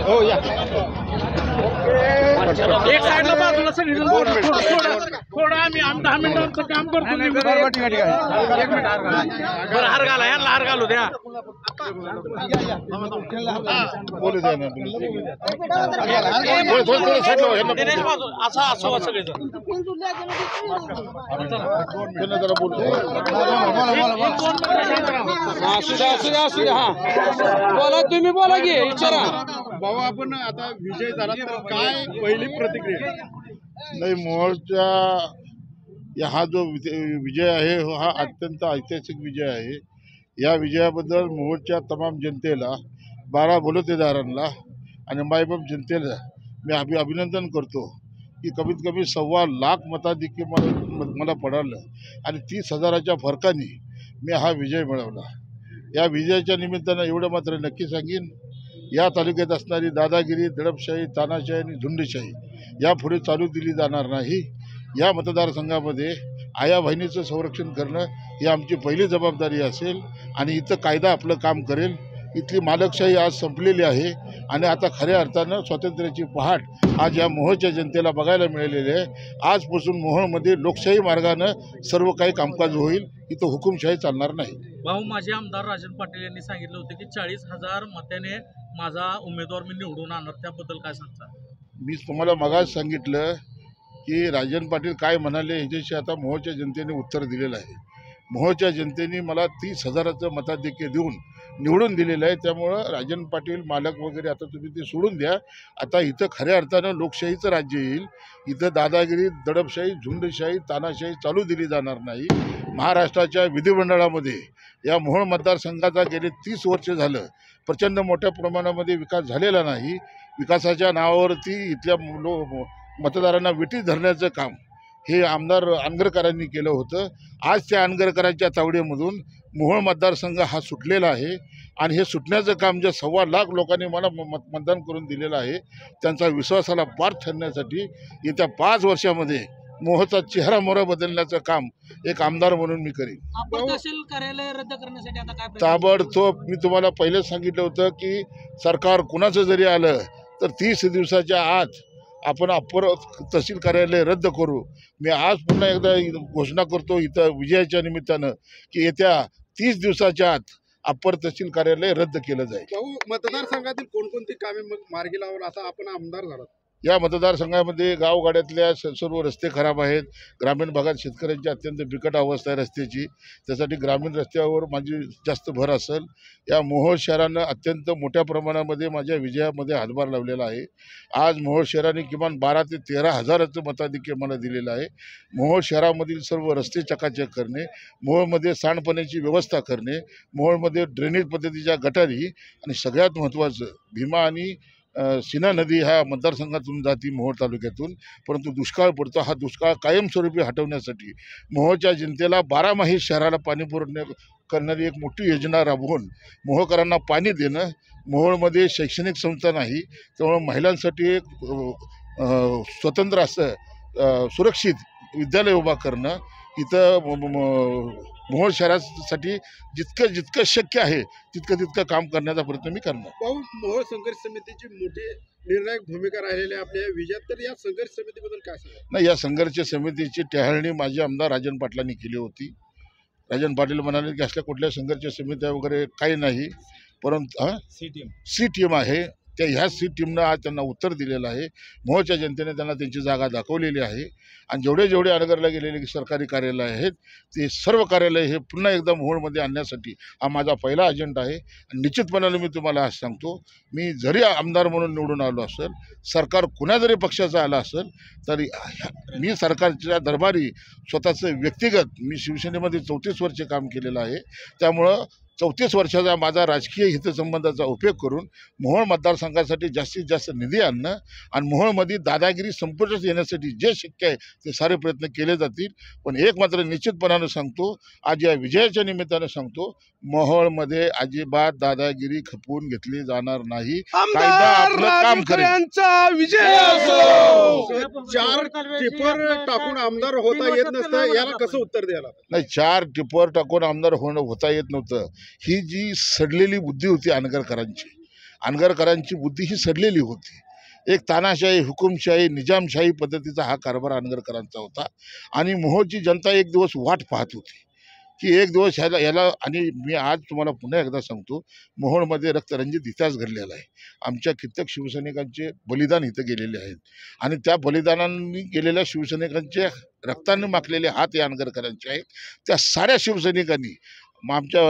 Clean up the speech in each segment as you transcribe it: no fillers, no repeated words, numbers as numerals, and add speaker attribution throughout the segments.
Speaker 1: हो या
Speaker 2: एक साइडला बाजूला सगळीजण थोडं आम्ही 10 मिनिटांचं काम करतो. एक मिनिट बरं हार घाला यांना हार घालू द्या.
Speaker 1: बोलू द्या ना
Speaker 2: दिनेश बाजू असं असो सगळेजण
Speaker 1: जरा बोलतो.
Speaker 2: असू द्या बोला तुम्ही बोला की विचारा.
Speaker 1: भाऊ आपण आता विजय झाला तर काय पहिली प्रतिक्रिया? नाही मोहोळचा हा जो विजय आहे हा अत्यंत ऐतिहासिक विजय आहे. या विजयाबद्दल मोहोळच्या तमाम जनतेला 12 बलुतेदारांना आणि मायबाप जनतेला मी अभिनंदन करतो की कमीत कमी 1.25 लाख मताधिक्य मला पडालं आणि 30,000च्या फरकाने मी हा विजय मिळवला. या विजयाच्या निमित्तानं एवढं मात्र नक्की सांगेन, या तालुक्यात असणारी दादागिरी, दडपशाही, तानाशाही आणि झुंडशाही यापुढे चालू दिली जाणार नाही. या मतदारसंघामध्ये आया बहिणीचं संरक्षण करणं ही आमची पहिली जबाबदारी असेल आणि इथं कायदा आपलं काम करेल. इथली मालकशाही आज संपलेली आहे आणि आता खऱ्या अर्थानं स्वातंत्र्याची पहाट आज या मोहोळच्या जनतेला बघायला मिळालेली आहे. आजपासून मोहोळमध्ये लोकशाही मार्गानं सर्व काही कामकाज होईल, इथं हुकुमशाही चालणार नाही.
Speaker 2: भाऊ माझे आमदार राजन पाटील यांनी सांगितलं होतं की 40,000 मताने माझा उमेदवार मी निवडून आणणार, त्याबद्दल काय सांगता?
Speaker 1: मी तुम्हाला मगाच सांगितलं की राजन पाटील काय म्हणाले ह्याच्याशी आता मोहोळच्या जनतेने उत्तर दिलेलं आहे. मोहोळच्या जनतेने मला 30,000चं मताधिक्य देऊन निवडून दिलेलं आहे. त्यामुळं राजन पाटील मालक वगैरे आता तुम्ही ते सोडून द्या. आता इथं खऱ्या अर्थानं लोकशाहीचं राज्य येईल. इथं दादागिरी, दडपशाही, झुंडशाही, तानाशाही चालू दिली जाणार नाही. महाराष्ट्राच्या विधिमंडळामध्ये या मोहोळ मतदारसंघाचा गेले 30 वर्ष झालं प्रचंड मोठ्या प्रमाणामध्ये विकास झालेला नाही. विकासाच्या नावावरती इथल्या मतदारांना विटीत धरण्याचं काम हे आमदार अनगरकरांनी केलं होतं. आज त्या अनगरकरांच्या तावडीमधून मोहोळ मतदारसंघ हा सुटलेला आहे आणि हे सुटण्याचं काम जे 1.25 लाख लोकांनी मला मतदान करून दिलेलं आहे त्यांचा विश्वासाला पार ठरण्यासाठी येत्या 5 वर्षामध्ये मोहोळचा चेहरा मोहरा बदलण्याचं काम एक आमदार म्हणून मी करीन.
Speaker 2: तहसील कार्यालय रद्द करण्यासाठी आता काय
Speaker 1: ताबडतोब मी तुम्हाला पहिलेच सांगितलं होतं की सरकार कुणाचं जरी आलं तर 30 दिवसाच्या आत आपण अप्पर तहसील कार्यालय रद्द करू. मी आज पुन्हा एकदा घोषणा करतो इथं विजयाच्या निमित्तानं की येत्या 30 दिवसाच्या आत अप्पर तहसील कार्यालय रद्द केलं जाईल.
Speaker 3: भाऊ मतदारसंघातील कोणकोणती कामे मग मार्गी लावून आता आपण आमदार झालात?
Speaker 1: या मतदारसंघामध्ये गावगाड्यातल्या सर्व रस्ते खराब आहेत. ग्रामीण भागात शेतकऱ्यांची अत्यंत बिकट अवस्था आहे रस्त्याची. त्यासाठी ग्रामीण रस्त्यावर माझी जास्त भर असेल. या मोहोळ शहरानं अत्यंत मोठ्या प्रमाणामध्ये माझ्या विजयामध्ये हातभार लावलेला आहे. आज मोहोळ शहराने किमान 12 ते 13,000चं मताधिक्य मला दिलेलं आहे. मोहोळ शहरामधील सर्व रस्ते चकाचक करणे, मोहोळमध्ये सांडपाण्याची व्यवस्था करणे, मोहोळमध्ये ड्रेनेज पद्धतीच्या गटारी आणि सगळ्यात महत्त्वाचं भीमा आणि सीना नदी ह्या मतदारसंघातून जाती मोहोळ तालुक्यातून, परंतु दुष्काळ पडतो. हा दुष्काळ कायमस्वरूपी हटवण्यासाठी मोहोळच्या जनतेला 12माही शहराला पाणी पुरवठा करणारी एक मोठी योजना राबवून मोहोळकरांना पाणी देणं. मोहोळमध्ये शैक्षणिक संस्था नाही, त्यामुळे महिलांसाठी एक स्वतंत्र असं सुरक्षित विद्यालय उभा करणं. इथं मोहोळ शहरासाठी जितकं शक्य आहे तितकं काम करण्याचा प्रयत्न मी करणार.
Speaker 3: भाऊ मोहोळ संघर्ष समितीची मोठी निर्णायक भूमिका राहिलेली आहे आपल्या विजयात, तर या संघर्ष समितीबद्दल काय सांगा?
Speaker 1: नाही, या संघर्ष समितीची टहाळणी माझे आमदार राजन पाटलांनी केली होती. राजन पाटील म्हणाले की असल्या कुठल्या संघर्ष समित्या वगैरे काही नाही, परंतु सी टीम आहे. ह्या सी टीमनं आज त्यांना उत्तर दिलेलं आहे. मोहोळच्या जनतेने त्यांना त्यांची जागा दाखवलेली आहे आणि जेवढे अनगरला गेलेले सरकारी कार्यालय आहेत ते सर्व कार्यालय हे पुन्हा एकदा मोहोळमध्ये आणण्यासाठी हा माझा पहिला अजेंडा आहे. आणि निश्चितपणाने मी तुम्हाला आज सांगतो, मी जरी आमदार म्हणून निवडून आलो असेल, सरकार कुणा जरी पक्षाचा आला असेल तरी मी सरकारच्या दरबारी स्वतःचं व्यक्तिगत मी शिवसेनेमध्ये 34 वर्षे काम केलेलं आहे. त्यामुळं 34 वर्षाचा माझा राजकीय हितसंबंधाचा उपयोग करून मोहोळ मतदारसंघासाठी जास्तीत जास्त निधी आणणं आणि मोहोळमध्ये दादागिरी संपुष्टात येण्यासाठी जे शक्य आहे ते सारे प्रयत्न केले जातील. पण एक मात्र निश्चितपणानं सांगतो, आज या विजयाच्या निमित्तानं सांगतो, मोहोळमध्ये अजिबात दादागिरी खपवून घेतली जाणार नाही. कायदा आपलं काम करेल.
Speaker 3: विजय 4 टिपर टाकून आमदार होता येत नसतं, याला कसं उत्तर द्यायला?
Speaker 1: नाही, 4 टिपर टाकून आमदार होता येत नव्हतं. ही जी सडलेली बुद्धी होती अनगरकरांची अनगरकरांची बुद्धी ही सडलेली होती. एक तानाशाही, हुकुमशाही, निजामशाही पद्धतीचा हा कारभार अनगरकरांचा होता. आणि मोहोळची जनता एक दिवस वाट पाहत होती की एक दिवस याला आणि मी आज तुम्हाला पुन्हा एकदा सांगतो, मोहोळमध्ये रक्तरंजित इतिहास घडलेला आहे. आमच्या कित्येक शिवसैनिकांचे बलिदान इथं गेलेले आहेत आणि त्या बलिदानांनी गेलेल्या शिवसैनिकांचे रक्ताने माखलेले हात या अनगरकरांचे आहेत. त्या साऱ्या शिवसैनिकांनी आमच्या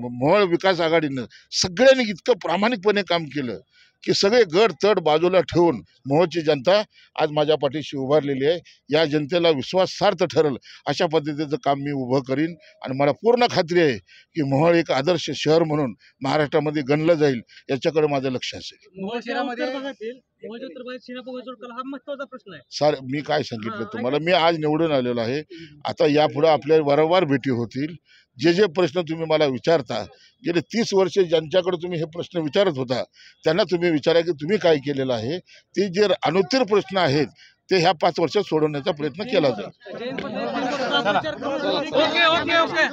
Speaker 1: मोहोळ विकास आघाडीनं सगळ्यांनी इतकं प्रामाणिकपणे काम केलं की सगळे गड तड बाजूला ठेवून मोहोळची जनता आज माझ्या पाठीशी उभारलेली आहे. या जनतेला विश्वासार्थ ठरेल अशा पद्धतीचं काम मी उभं करीन आणि मला पूर्ण खात्री आहे की मोहोळ एक आदर्श शहर म्हणून महाराष्ट्रामध्ये गणलं जाईल, याच्याकडे माझं लक्ष असेल.
Speaker 2: हा महत्वाचा प्रश्न आहे.
Speaker 1: सर, मी काय सांगितलं तुम्हाला, मी आज निवडून आलेलो आहे. आता यापुढे आपल्या वारंवार भेटी होतील. जे जे प्रश्न तुम्ही मला विचारता, गेले 30 वर्ष ज्यांच्याकडे तुम्ही हे प्रश्न विचारत होता त्यांना तुम्ही विचारा की तुम्ही काय केलेलं आहे. ते जे अनुत्तर प्रश्न आहेत ते ह्या 5 वर्षात सोडवण्याचा प्रयत्न केला जाईल.
Speaker 2: Okay okay okay.